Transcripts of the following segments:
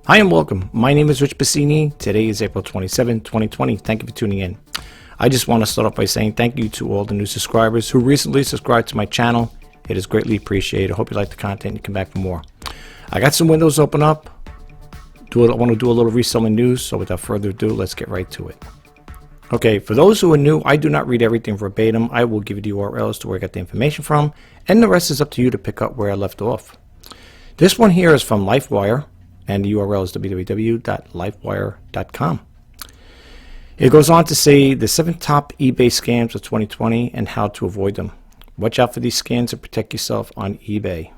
Hi and welcome. My name is Rich Pasini. Today is April 27, 2020. Thank you for tuning in. I just want to start off by saying thank you to all the new subscribers who recently subscribed to my channel. It is greatly appreciated. I hope you like the content and you come back for more. I got some windows open up. I want to do a little reselling news, so without further ado, let's get right to it. Okay, for those who are new, I do not read everything verbatim. I will give you the URLs to where I got the information from, and the rest is up to you to pick up where I left off. This one here is from LifeWire, and the URL is www.lifewire.com. It goes on to say the 7 top eBay scams of 2020 and how to avoid them. Watch out for these scams and protect yourself on eBay.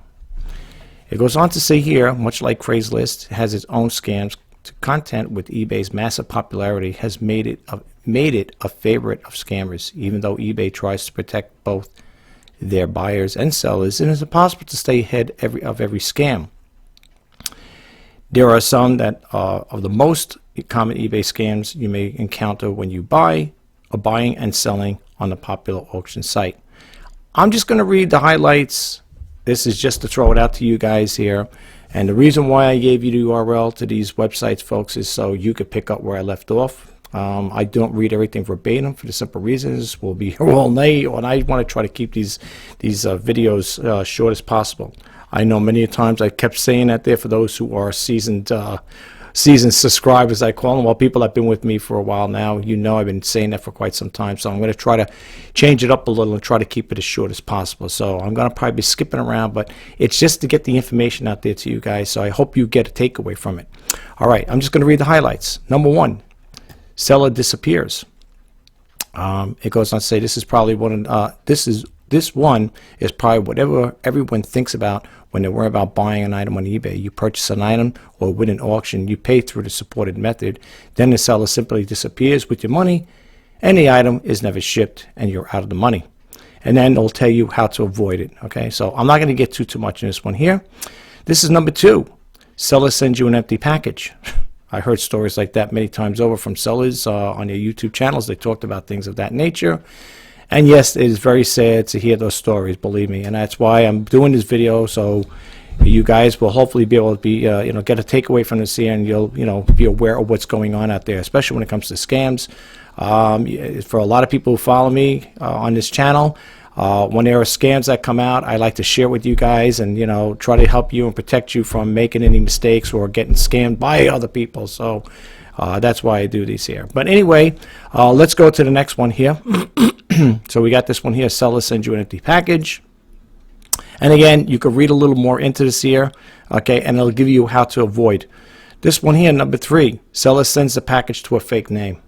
It goes on to say here, much like Craigslist, it has its own scams. Content with eBay's massive popularity has made it a favorite of scammers. Even though eBay tries to protect both their buyers and sellers, it is impossible to stay ahead of every scam. There are some that are the most common eBay scams you may encounter when you are buying and selling on the popular auction site. I'm just going to read the highlights. This is just to throw it out to you guys here. And the reason why I gave you the URL to these websites, folks, is so you could pick up where I left off. I don't read everything verbatim for the simple reasons we'll be here all night, and I want to try to keep these videos short as possible. I know many times I kept saying that there for those who are seasoned subscribers, I call them. Well, people that have been with me for a while now, you know I've been saying that for quite some time. So I'm going to try to change it up a little and try to keep it as short as possible. So I'm going to probably be skipping around, but it's just to get the information out there to you guys. So I hope you get a takeaway from it. All right, I'm just going to read the highlights. Number 1, seller disappears. It goes on to say this is probably this one is probably whatever everyone thinks about when they worry about buying an item on eBay. You purchase an item or win an auction, you pay through the supported method, then the seller simply disappears with your money and the item is never shipped and you're out of the money. And then they'll tell you how to avoid it. Okay, so I'm not going to get too much in this one here. This is number 2. Seller sends you an empty package. I heard stories like that many times over from sellers on their YouTube channels. They talked about things of that nature. And yes, it is very sad to hear those stories, believe me. And that's why I'm doing this video, so you guys will hopefully be able to be, get a takeaway from this here, and you'll, be aware of what's going on out there, especially when it comes to scams. For a lot of people who follow me on this channel, when there are scams that come out, I like to share with you guys and, try to help you and protect you from making any mistakes or getting scammed by other people. So that's why I do these here. But anyway, let's go to the next one here. So we got this one here, seller sends you an empty package. And again, you can read a little more into this here, okay, and it'll give you how to avoid. This one here, number 3, seller sends the package to a fake name.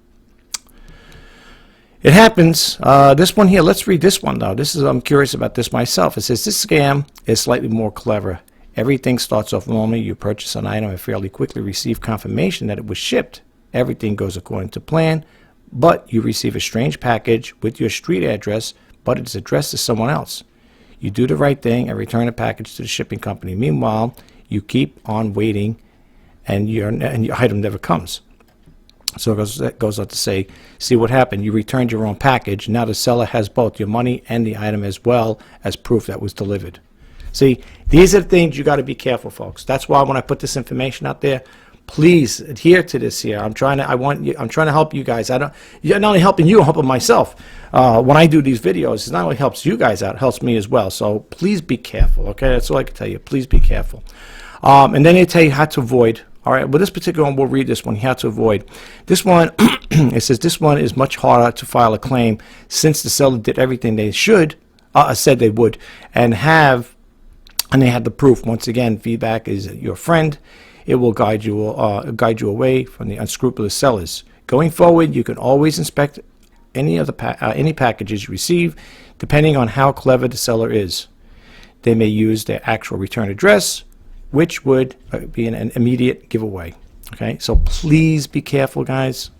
It happens. This one here, let's read this one though. I'm curious about this myself. It says this scam is slightly more clever. Everything starts off normally. You purchase an item and fairly quickly receive confirmation that it was shipped. Everything goes according to plan, but you receive a strange package with your street address, but it's addressed to someone else. You do the right thing and return the package to the shipping company. Meanwhile, you keep on waiting and your item never comes. So it goes on to say, see what happened. You returned your own package. Now the seller has both your money and the item as well as proof that was delivered. See, these are the things you got to be careful, folks. That's why when I put this information out there, please adhere to this here. I'm trying to help you guys. Not only helping you, I'm helping myself. When I do these videos, it not only helps you guys out, it helps me as well. So please be careful. Okay, that's all I can tell you. Please be careful. And then they tell you how to avoid. All right, well, this particular one, we'll read this one, how to avoid. This one, it says this one is much harder to file a claim since the seller did everything they said they would, and they had the proof. Once again, feedback is your friend. It will guide you away from the unscrupulous sellers. Going forward, you can always inspect any packages you receive, depending on how clever the seller is. They may use their actual return address, which would be an immediate giveaway. Okay, so please be careful, guys.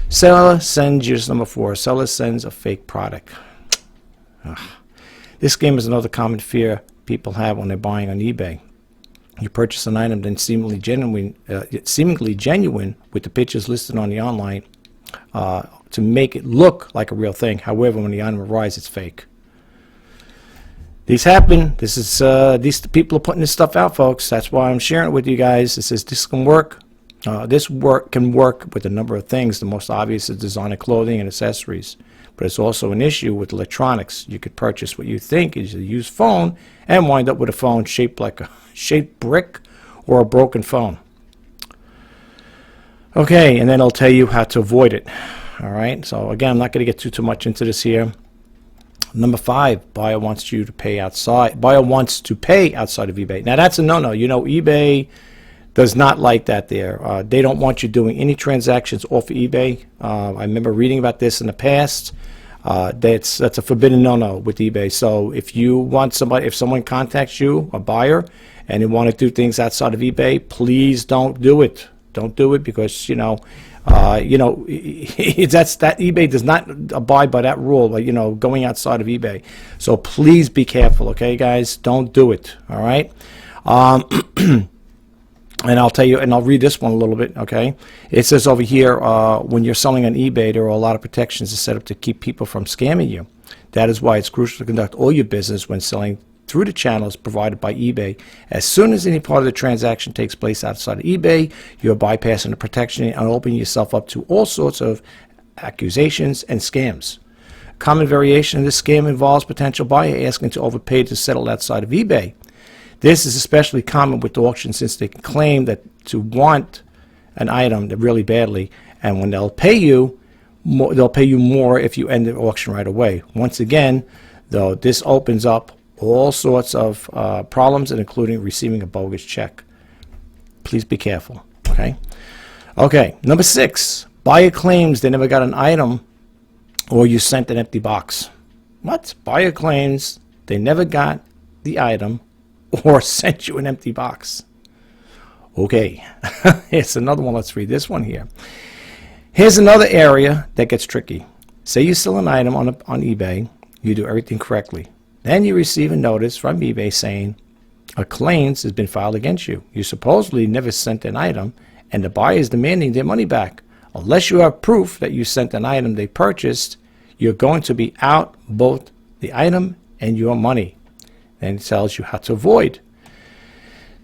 Seller sends you, number 4, seller sends a fake product. This scam is another common fear people have when they're buying on eBay. You purchase an item then seemingly genuine with the pictures listed on the online to make it look like a real thing. However, when the item arrives, it's fake. These happen. This is these people are putting this stuff out, folks. That's why I'm sharing it with you guys. It says this can work. This can work with a number of things. The most obvious is designer clothing and accessories. But it's also an issue with electronics. You could purchase what you think is a used phone and wind up with a phone shaped like a shaped brick or a broken phone. Okay, and then it'll tell you how to avoid it. All right, so again, I'm not going to get too much into this here. Number 5, buyer wants you to pay outside. Buyer wants to pay outside of eBay. Now that's a no-no. You know, eBay does not like that there. They don't want you doing any transactions off of eBay. I remember reading about this in the past. That's a forbidden no-no with eBay. So if you want somebody, if someone contacts you, a buyer, and they want to do things outside of eBay, please don't do it. Don't do it because that's that eBay does not abide by that rule. Like, going outside of eBay. So please be careful, okay, guys? Don't do it. All right. And I'll tell you, and I'll read this one a little bit, okay? It says over here, when you're selling on eBay, there are a lot of protections set up to keep people from scamming you. That is why it's crucial to conduct all your business when selling through the channels provided by eBay. As soon as any part of the transaction takes place outside of eBay, you're bypassing the protection and opening yourself up to all sorts of accusations and scams. A common variation of this scam involves potential buyer asking to overpay to settle outside of eBay. This is especially common with auctions since they can claim that to want an item really badly, and when they'll pay you more if you end the auction right away. Once again, though, this opens up all sorts of problems, and including receiving a bogus check. Please be careful. Okay. Number 6, buyer claims they never got an item, or you sent an empty box. What? Buyer claims they never got the item or sent you an empty box. Okay, here's another one. Let's read this one here. Here's another area that gets tricky. Say you sell an item on eBay, you do everything correctly. Then you receive a notice from eBay saying a claim has been filed against you. You supposedly never sent an item, and the buyer is demanding their money back. Unless you have proof that you sent an item they purchased, you're going to be out both the item and your money. And it tells you how to avoid.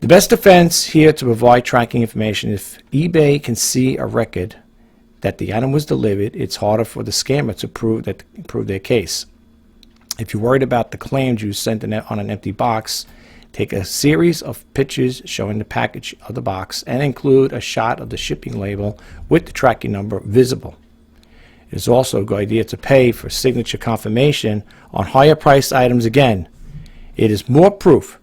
The best defense here to provide tracking information. If eBay can see a record that the item was delivered, it's harder for the scammer to prove their case. If you're worried about the claims you sent on an empty box, take a series of pictures showing the package of the box and include a shot of the shipping label with the tracking number visible. It is also a good idea to pay for signature confirmation on higher priced items again. It is more proof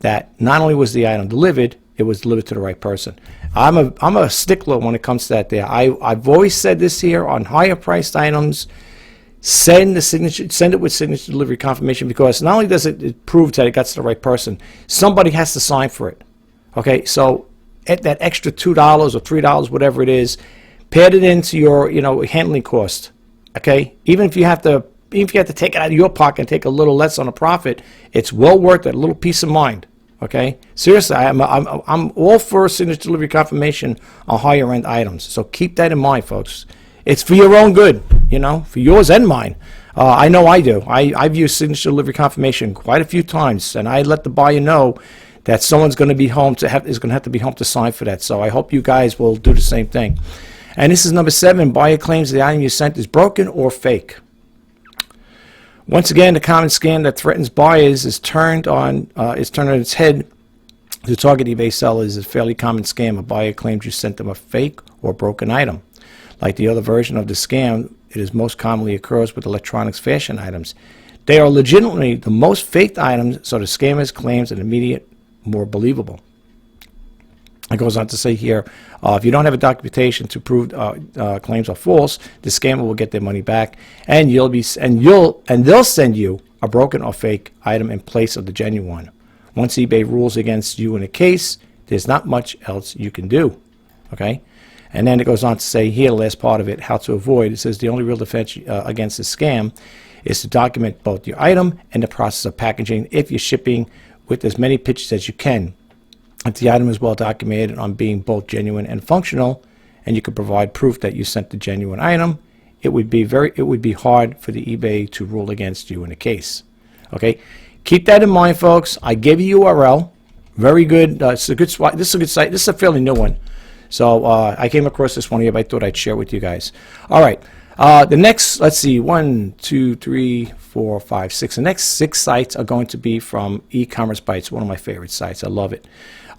that not only was the item delivered, it was delivered to the right person. I'm a stickler when it comes to that there. I've always said this here on higher priced items, send it with signature delivery confirmation, because not only does it prove that it got to the right person, somebody has to sign for it. Okay, so at that extra $2 or $3, whatever it is, pad it into your handling cost. Okay, even if you have to take it out of your pocket and take a little less on a profit, it's well worth it. A little peace of mind. Okay, seriously, I'm all for signature delivery confirmation on higher end items. So keep that in mind, folks. It's for your own good, for yours and mine. I know I do. I've used signature delivery confirmation quite a few times, and I let the buyer know that someone's going to be home is going to have to be home to sign for that. So I hope you guys will do the same thing. And this is number 7. Buyer claims the item you sent is broken or fake. Once again, the common scam that threatens buyers is turned on its head to target eBay sellers. Is a fairly common scam. A buyer claims you sent them a fake or broken item. Like the other version of the scam, it is most commonly occurs with electronics fashion items. They are legitimately the most faked items, so the scammer's claims are immediate more believable. It goes on to say here, if you don't have a documentation to prove claims are false, the scammer will get their money back, and they'll send you a broken or fake item in place of the genuine one. Once eBay rules against you in a case, there's not much else you can do. Okay, and then it goes on to say here, the last part of it, how to avoid. It says the only real defense against this scam is to document both your item and the process of packaging. If you're shipping, with as many pictures as you can. If the item is well documented on being both genuine and functional, and you could provide proof that you sent the genuine item, it would be hard for the eBay to rule against you in a case. Okay, Keep that in mind, folks. I gave you URL. Very good. It's a good spot. This is a good site. This is a fairly new one. So I came across this one here, but I thought I'd share with you guys. All right. The next, let's see, 1, 2, 3, 4, 5, 6. The next 6 sites are going to be from e-commerce Bytes, one of my favorite sites. I love it.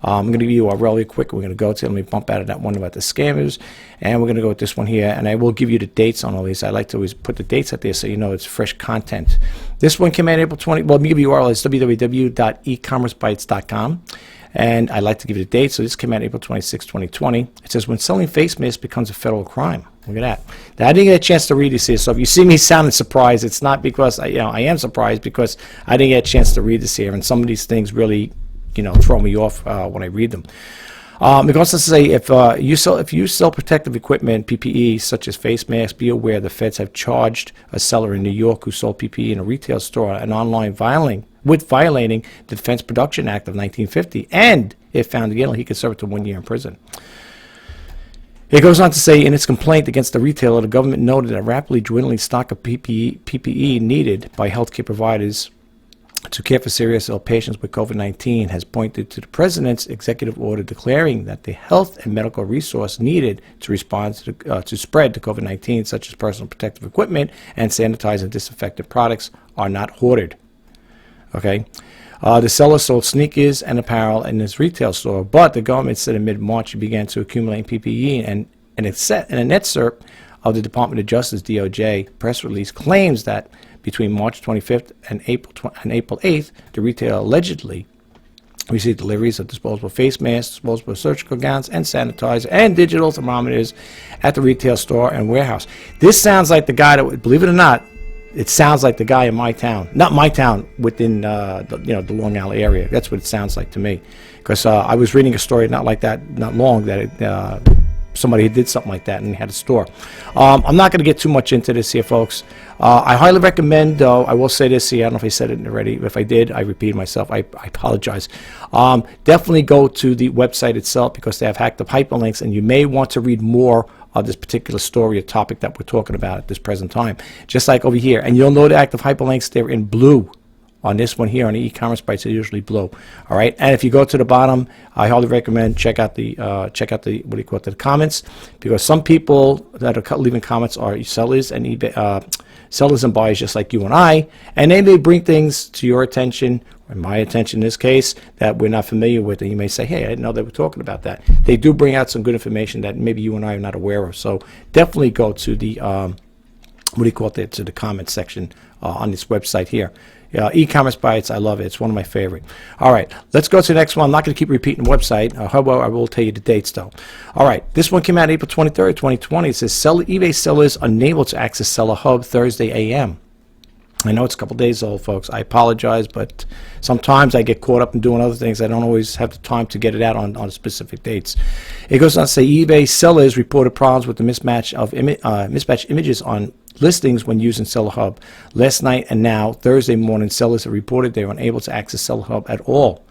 I'm going to give you a really quick. We're going to go to. Let me bump out of that one about the scammers, and we're going to go with this one here. And I will give you the dates on all these. I like to always put the dates out there so you know it's fresh content. This one came out April 20. Well, let me give you URL. It's www.ecommercebytes.com. And I like to give you the date. So this came out April 26, 2020. It says, when selling face masks becomes a federal crime. Look at that. Now, I didn't get a chance to read this here. So if you see me sounding surprised, it's not because I am surprised, because I didn't get a chance to read this here. And some of these things really, throw me off when I read them. It goes on to say, if you sell protective equipment, PPE, such as face masks, be aware the feds have charged a seller in New York who sold PPE in a retail store and online violating the Defense Production Act of 1950, and if found guilty, he could serve up to 1 year in prison. It goes on to say, in its complaint against the retailer, the government noted a rapidly dwindling stock of PPE needed by healthcare providers to care for serious ill patients with COVID-19 has pointed to the President's executive order declaring that the health and medical resource needed to respond to spread to COVID-19, such as personal protective equipment and sanitizer and disinfectant products, are not hoarded. Okay. The seller sold sneakers and apparel in his retail store, but the government said in mid-March he began to accumulate PPE, and an excerpt of the Department of Justice DOJ press release claims that between March 25th and April 8th, the retailer allegedly received deliveries of disposable face masks, disposable surgical gowns, and sanitizer, and digital thermometers at the retail store and warehouse. This sounds like the guy that, believe it or not, it sounds like the guy in my town. Not my town, within the Long Island area. That's what it sounds like to me. Because I was reading a story not long, that somebody did something like that and had a store. I'm not going to get too much into this here, folks. I highly recommend, though, I will say this here. I don't know if I said it already. If I did, I repeated myself. I apologize. Definitely go to the website itself, because they have hacked up hyperlinks, and you may want to read more of this particular story or topic that we're talking about at this present time. Just like over here. And you'll know the active hyperlinks, they're in blue. On this one here, on the e-commerce Bytes, they're usually blue. All right, and if you go to the bottom, I highly recommend check out the the comments, because some people that are leaving comments are sellers and sellers and buyers just like you and I, and they may bring things to your attention, or my attention in this case, that we're not familiar with, and you may say, hey, I didn't know they were talking about that. They do bring out some good information that maybe you and I are not aware of. So definitely go to the to the comment section on this website here. E-commerce Bytes, I love it. It's one of my favorite. All right, let's go to the next one. I'm not going to keep repeating the website. However, I will tell you the dates, though. All right, this one came out April 23rd, 2020. It says, eBay sellers unable to access Seller Hub Thursday a.m. I know it's a couple days old, folks. I apologize, but sometimes I get caught up in doing other things. I don't always have the time to get it out on specific dates. It goes on to say, eBay sellers reported problems with the mismatched images on listings when using Seller Hub. Last night and now, Thursday morning, sellers have reported they were unable to access Seller Hub at all.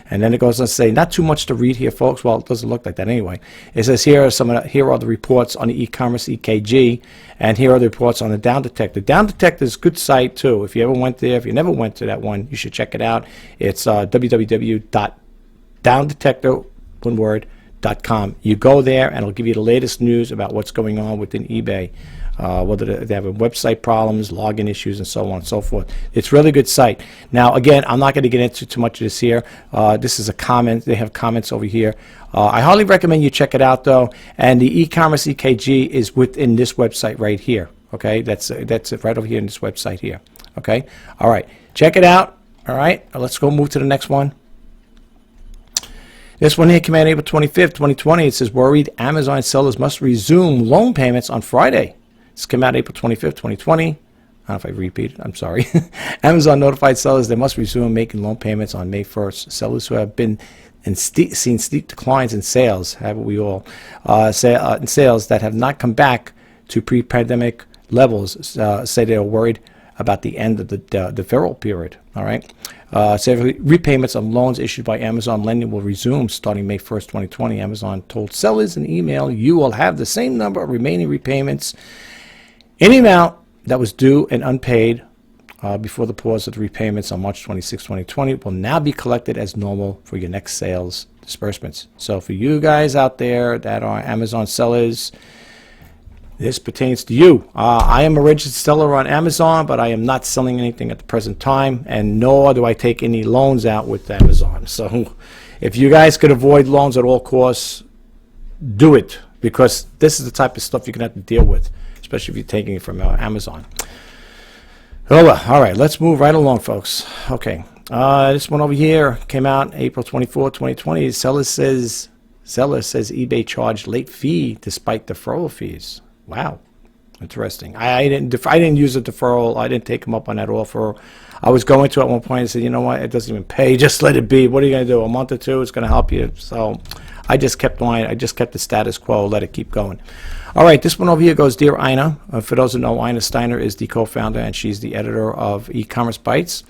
And then it goes on to say, not too much to read here, folks. Well, it doesn't look like that anyway. It says here are the reports on the e-commerce EKG, and here are the reports on the Down Detector. Down Detector is a good site too. If you ever went there, if you never went to that one, you should check it out. It's www.downdetector.com. You go there, and it'll give you the latest news about what's going on within eBay. Whether they have website problems, login issues, and so on and so forth. It's a really good site. Now, again, I'm not going to get into too much of this here. This is a comment. They have comments over here. I highly recommend you check it out, though. And the e-commerce EKG is within this website right here. Okay, that's it right over here in this website here. Okay, all right, check it out. All right, let's go move to the next one. This one here came out April 25th, 2020. It says, worried Amazon sellers must resume loan payments on Friday. This came out April 25th, 2020. I don't know if I repeated. I'm sorry. Amazon notified sellers they must resume making loan payments on May 1st. Sellers who have been seen steep declines in sales, haven't we all, in sales that have not come back to pre-pandemic levels, say they are worried about the end of the deferral period. All right. So repayments of loans issued by Amazon Lending will resume starting May 1st, 2020. Amazon told sellers in email, you will have the same number of remaining repayments in the amount that was due and unpaid before the pause of the repayments on March 26, 2020 will now be collected as normal for your next sales disbursements. So for you guys out there that are Amazon sellers, this pertains to you. I am a registered seller on Amazon, but I am not selling anything at the present time, and nor do I take any loans out with Amazon. So if you guys could avoid loans at all costs, do it, because this is the type of stuff you're going to have to deal with, especially if you're taking it from Amazon. Oh, well, all right, let's move right along, folks. Okay, this one over here came out April 24, 2020. Seller says eBay charged late fee despite deferral fees. Wow, interesting. I didn't use a deferral. I didn't take them up on that offer. I was going to at one point and said, you know what, it doesn't even pay. Just let it be. What are you going to do? A month or two? It's going to help you. So I just kept going. I just kept the status quo. Let it keep going. All right, this one over here goes, Dear Ina. For those who know, Ina Steiner is the co-founder, and she's the editor of E-Commerce Bytes.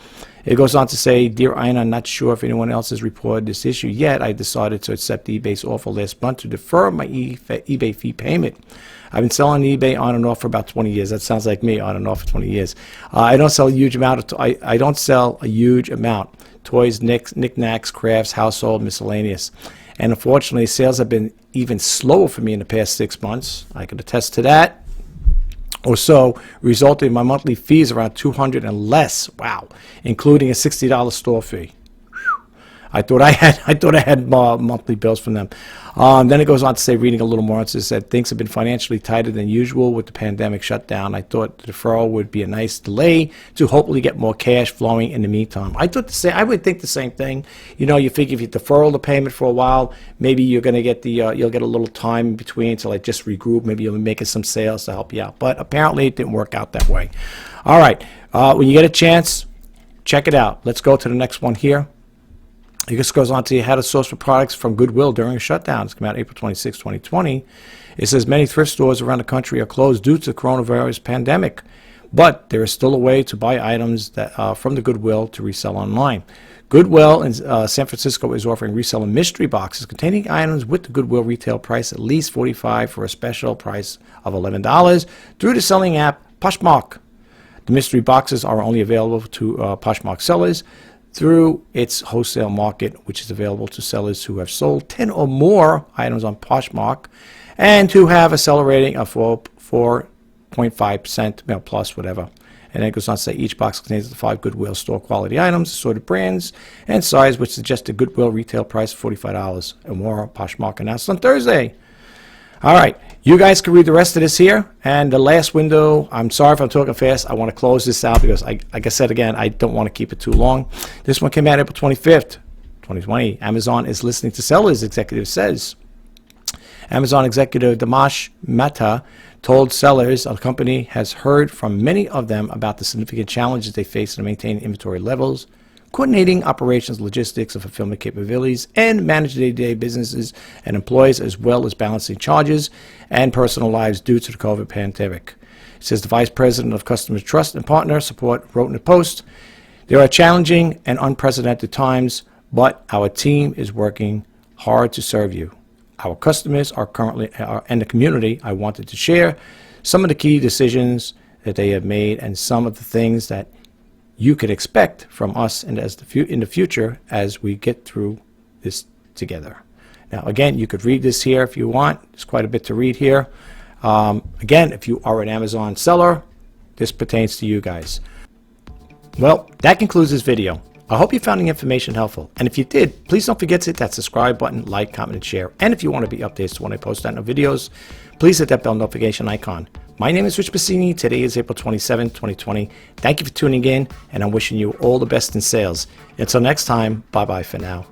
It goes on to say, Dear Ina, I'm not sure if anyone else has reported this issue yet. I decided to accept eBay's offer last month to defer my eBay fee payment. I've been selling eBay on and off for about 20 years. That sounds like me, on and off for 20 years. I don't sell a huge amount. I don't sell a huge amount. Toys, knickknacks, crafts, household, miscellaneous. And unfortunately, sales have been even slower for me in the past 6 months. I can attest to that. Or so, resulting in my monthly fees around $200 and less. Wow, including a $60 store fee. I thought I had monthly bills from them. Then it goes on to say, reading a little more, it said things have been financially tighter than usual with the pandemic shutdown. I thought the deferral would be a nice delay to hopefully get more cash flowing in the meantime. I would think the same thing. You know, you figure if you defer the payment for a while, maybe you're going to get you'll get a little time in between to like just regroup. Maybe you'll be making some sales to help you out. But apparently it didn't work out that way. All right, when you get a chance, check it out. Let's go to the next one here. It just goes on to how to source for products from Goodwill during a shutdown. It's come out April 26, 2020. It says many thrift stores around the country are closed due to the coronavirus pandemic, but there is still a way to buy items that from the Goodwill to resell online. Goodwill in San Francisco is offering reseller mystery boxes containing items with the Goodwill retail price at least $45 for a special price of $11 through the selling app Poshmark. The mystery boxes are only available to Poshmark sellers through its wholesale market, which is available to sellers who have sold 10 or more items on Poshmark and who have a seller rating of 4.5% plus whatever. And then it goes on to say each box contains the 5 Goodwill store quality items, assorted brands and size, which suggests a Goodwill retail price of $45 or more. Poshmark announced on Thursday. All right, you guys can read the rest of this here. And the last window, I'm sorry if I'm talking fast. I want to close this out because, like I said again, I don't want to keep it too long. This one came out April 25th, 2020. Amazon is listening to sellers, executive says. Amazon executive Dimash Mehta told sellers the company has heard from many of them about the significant challenges they face in maintaining inventory levels, coordinating operations, logistics, and fulfillment capabilities, and manage day-to-day businesses and employees, as well as balancing charges and personal lives due to the COVID pandemic. It says the Vice President of Customer Trust and Partner Support wrote in the post, there are challenging and unprecedented times, but our team is working hard to serve you. Our customers are currently, and the community, I wanted to share some of the key decisions that they have made and some of the things that you could expect from us and in the future as we get through this together. Now, again, you could read this here if you want. There's quite a bit to read here. Again, if you are an Amazon seller, this pertains to you guys. Well, that concludes this video. I hope you found the information helpful. And if you did, please don't forget to hit that subscribe button, like, comment, and share. And if you want to be updated when I post out new videos, please hit that bell notification icon. My name is Rich Pasini. Today is April 27, 2020. Thank you for tuning in, and I'm wishing you all the best in sales. Until next time, bye-bye for now.